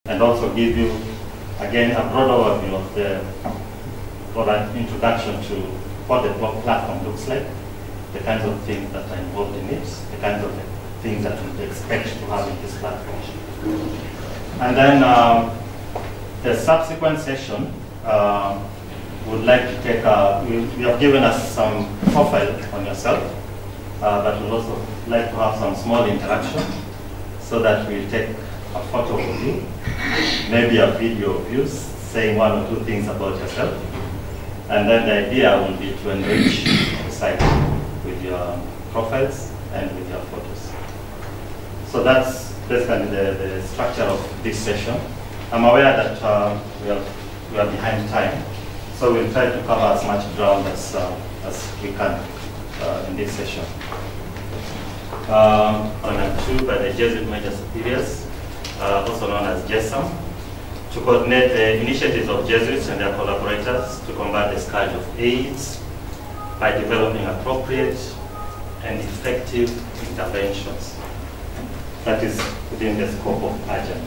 and also give you, again, a broad overview of or an introduction to what the platform looks like, the kinds of things that are involved in it, the kinds of things that we expect to have in this platform. And then the subsequent session would like to take, we have given us some profile on yourself, but we'd also like to have some small interaction so that we'll take a photo of you, maybe a video of you saying one or two things about yourself. And then the idea will be to enrich the site with your profiles and with your photos. So that's basically the structure of this session. I'm aware that we are behind time, so we'll try to cover as much ground as we can in this session. Honored too by the Jesuit Major Superiors, also known as JESAM, to coordinate the initiatives of Jesuits and their collaborators to combat the scourge of AIDS by developing appropriate and effective interventions. That is within the scope of AJAN.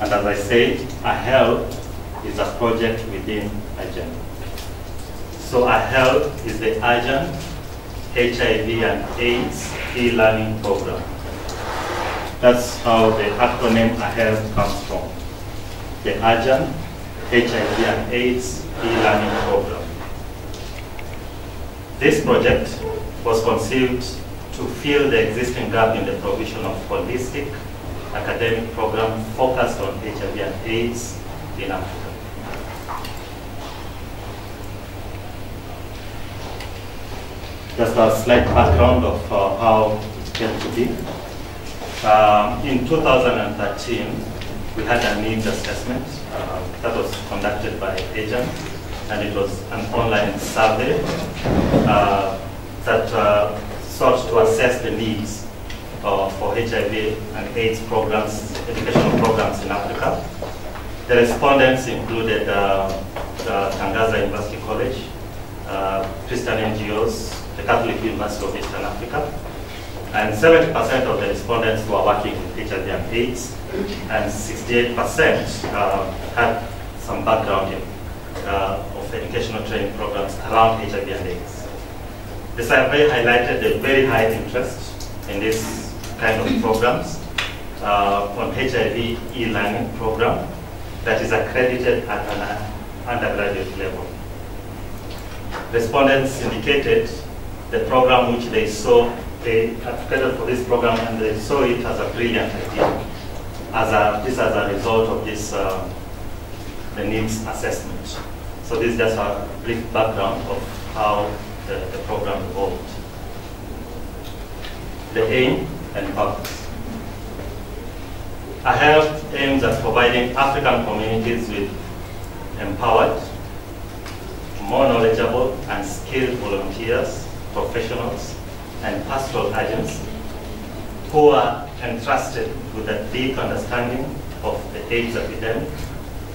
And as I said, AHELP is a project within AJAN. So AHELP is the AJAN HIV and AIDS e-learning program. That's how the acronym AHELP comes from. The AJAN HIV and AIDS e-learning program. This project was conceived to fill the existing gap in the provision of holistic academic program focused on HIV and AIDS in Africa. Just a slight background of how it came to be. In 2013, we had a needs assessment that was conducted by AJAN, and it was an online survey that sought to assess the needs for HIV and AIDS programs, educational programs in Africa. The respondents included the Tangaza University College, Christian NGOs, the Catholic University of Eastern Africa, and 70% of the respondents were working with HIV and AIDS, and 68% had some background in, of educational training programs around HIV and AIDS. The survey highlighted the very high interest in this kind of programs on HIV e-learning program that is accredited at an undergraduate level. Respondents indicated the program which they saw, they advocated for this program and they saw it as a brilliant idea, as a result of this, the needs assessment. So this is just a brief background of how the program evolved. The aim and purpose. AHELP aims at providing African communities with empowered, more knowledgeable and skilled volunteers, professionals, and pastoral agents who are entrusted with a deep understanding of the AIDS epidemic,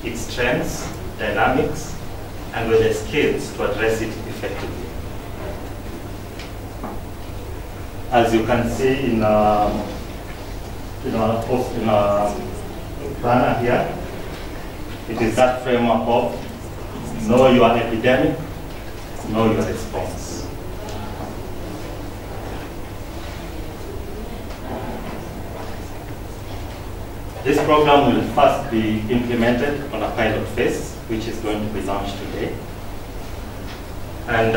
its trends, dynamics, and with the skills to address it effectively. As you can see in our planner here, it is that framework of know your epidemic, know your response. This program will first be implemented on a pilot phase, which is going to be launched today. And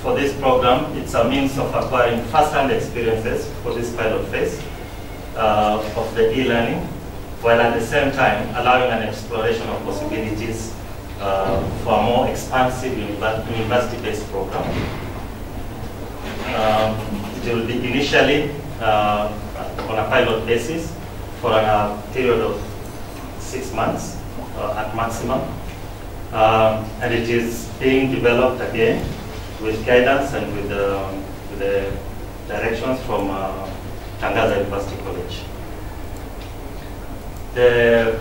for this program, it's a means of acquiring first-hand experiences for this pilot phase of the e-learning, while at the same time allowing an exploration of possibilities for a more expansive university-based program. It will be initially on a pilot basis for a period of 6 months at maximum. And it is being developed again with guidance and with the directions from Tangaza University College. The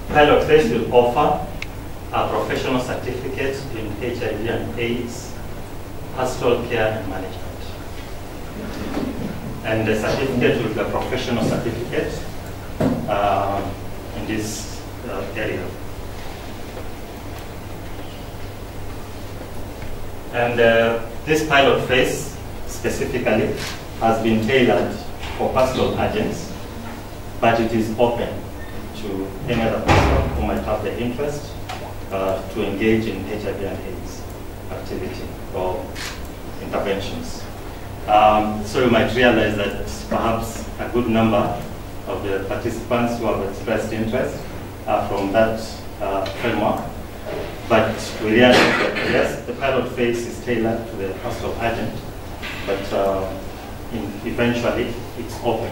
pilot phase will offer a professional certificate in HIV and AIDS, pastoral care and management. And the certificate will be a professional certificate in this area. And this pilot phase specifically has been tailored for pastoral agents, but it is open to any other person who might have the interest to engage in HIV and AIDS activity or interventions. So you might realize that perhaps a good number of the participants who have expressed interest are from that framework. But we realize that yes, the pilot phase is tailored to the pastoral agent, but eventually it's open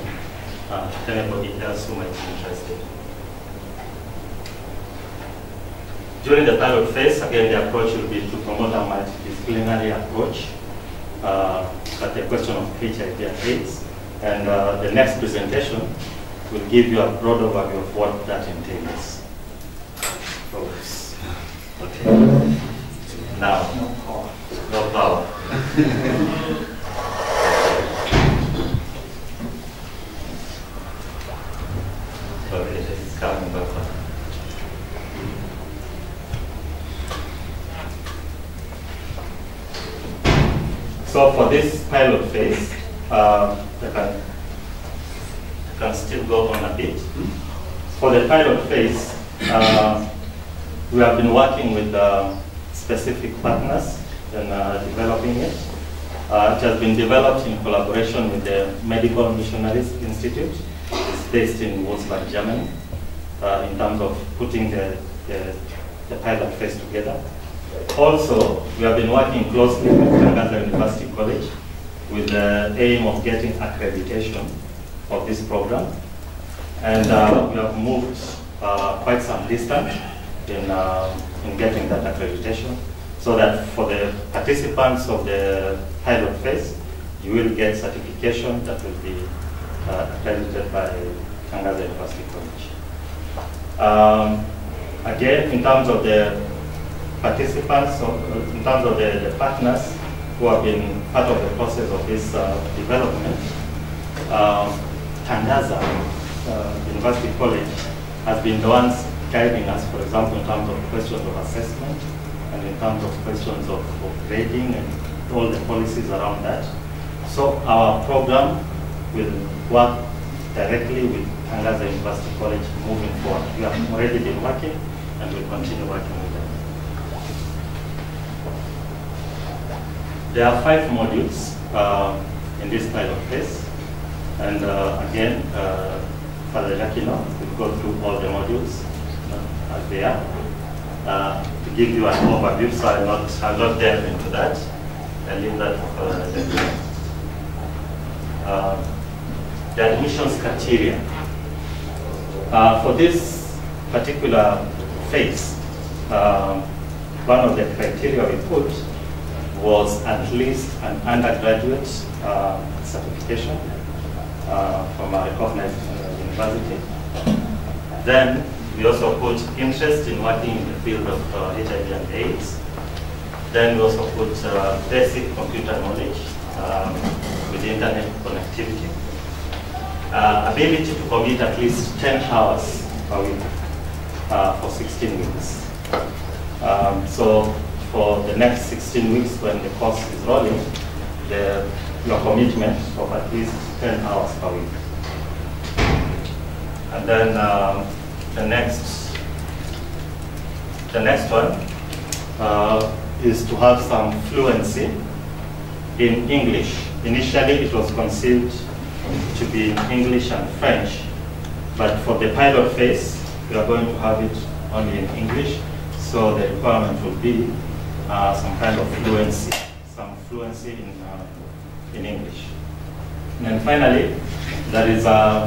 to anybody else who might be interested. During the pilot phase, again, the approach will be to promote a multidisciplinary approach at the question of HIV and AIDS. And the next presentation will give you a broad overview of what that entails. Okay. Now, no power. Okay, it's coming back. So for this pilot phase, I can still go on a bit. For the pilot phase, we have been working with specific partners in developing it. It has been developed in collaboration with the Medical Missionaries Institute. It's based in Wolfsburg, Germany, in terms of putting the pilot phase together. Also, we have been working closely with Tangaza University College with the aim of getting accreditation of this program. And we have moved quite some distance in getting that accreditation, so that for the participants of the pilot phase, you will get certification that will be accredited by Tangaza University College. Again, in terms of the participants, in terms of the partners who have been part of the process of this development, Tangaza University College has been the ones guiding us, for example, in terms of questions of assessment and in terms of questions of grading and all the policies around that. So our program will work directly with Tangaza University College moving forward. We have already been working and will continue working with them. There are 5 modules in this pilot phase, and again, Father Jacquino will go through all the modules as they are to give you an overview. So I'll not delve into that. I'll leave that for Father Jacquino. The admissions criteria for this particular phase. One of the criteria we put was at least an undergraduate certification from a recognized university. Then we also put interest in working in the field of HIV and AIDS. Then we also put basic computer knowledge with internet connectivity. Ability to commit at least 10 hours per week for 16 weeks. So for the next 16 weeks when the course is rolling, your commitment of at least 10 hours per week. And then the next one is to have some fluency in English. Initially it was conceived to be in English and French, but for the pilot phase we are going to have it only in English, so the requirement will be some kind of fluency, in English. And then finally, there is a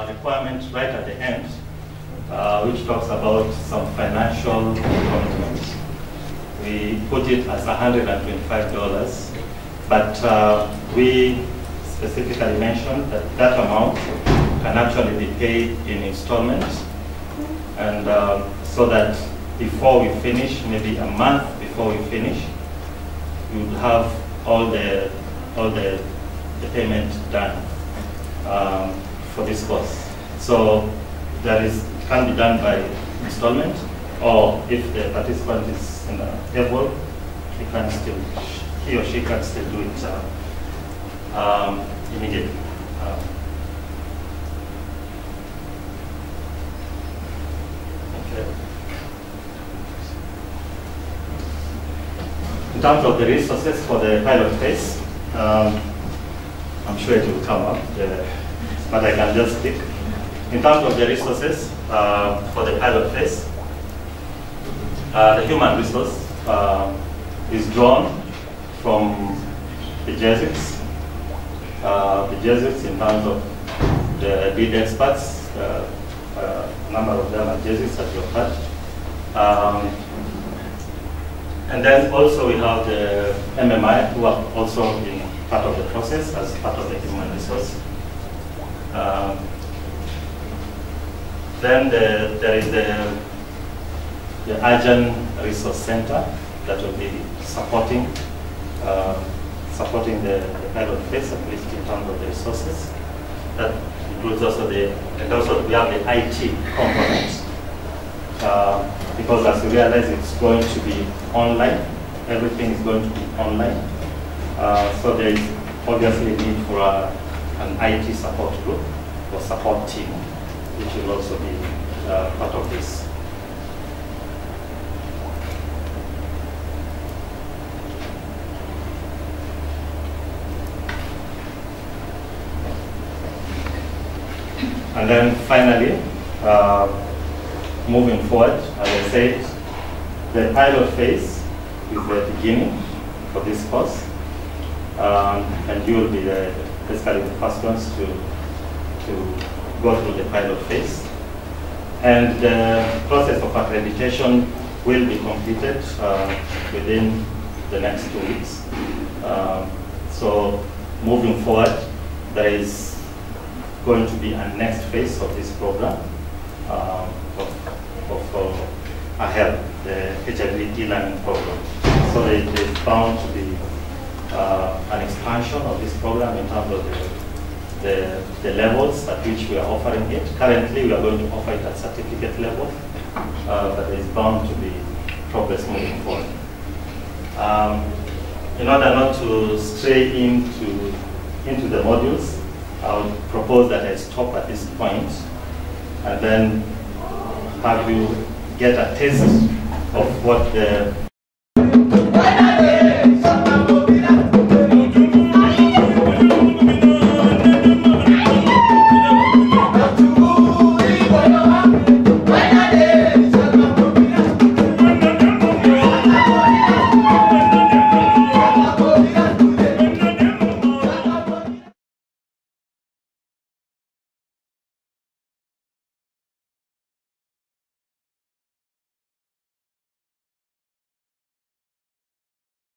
requirement right at the end, which talks about some financial commitment. We put it as $125, but we specifically mentioned that that amount can actually be paid in installments, and so that before we finish, maybe a month before we finish, we would have all the payment done for this course. So it can be done by installment, or if the participant is able, he or she can still do it immediately. Okay. In terms of the resources for the pilot phase, I'm sure it will come up, but I can just click. In terms of the resources for the pilot phase, the human resource is drawn from the Jesuits. The Jesuits, in terms of the lead experts, a number of them are Jesuits that you've heard. And then also we have the MMI, who have also been part of the process as part of the human resource. Then there is the AJAN Resource Center that will be supporting the pilot phase, at least in terms of the resources. That includes also we have the IT component. Because as you realize, it's going to be online. Everything is going to be online. So there is obviously a need for an IT support group or support team, which will also be part of this. And then finally, moving forward, as I said, the pilot phase is the beginning for this course, and you will be basically the first ones to go through the pilot phase. And the process of accreditation will be completed within the next 2 weeks. So moving forward, there is going to be a next phase of this program of AHELP, the HIV e-learning program. So it is bound to be an expansion of this program in terms of the levels at which we are offering it. Currently, we are going to offer it at certificate level, but there is bound to be progress moving forward. In order not to stray into the modules, I would propose that I stop at this point and then have you get a taste of what the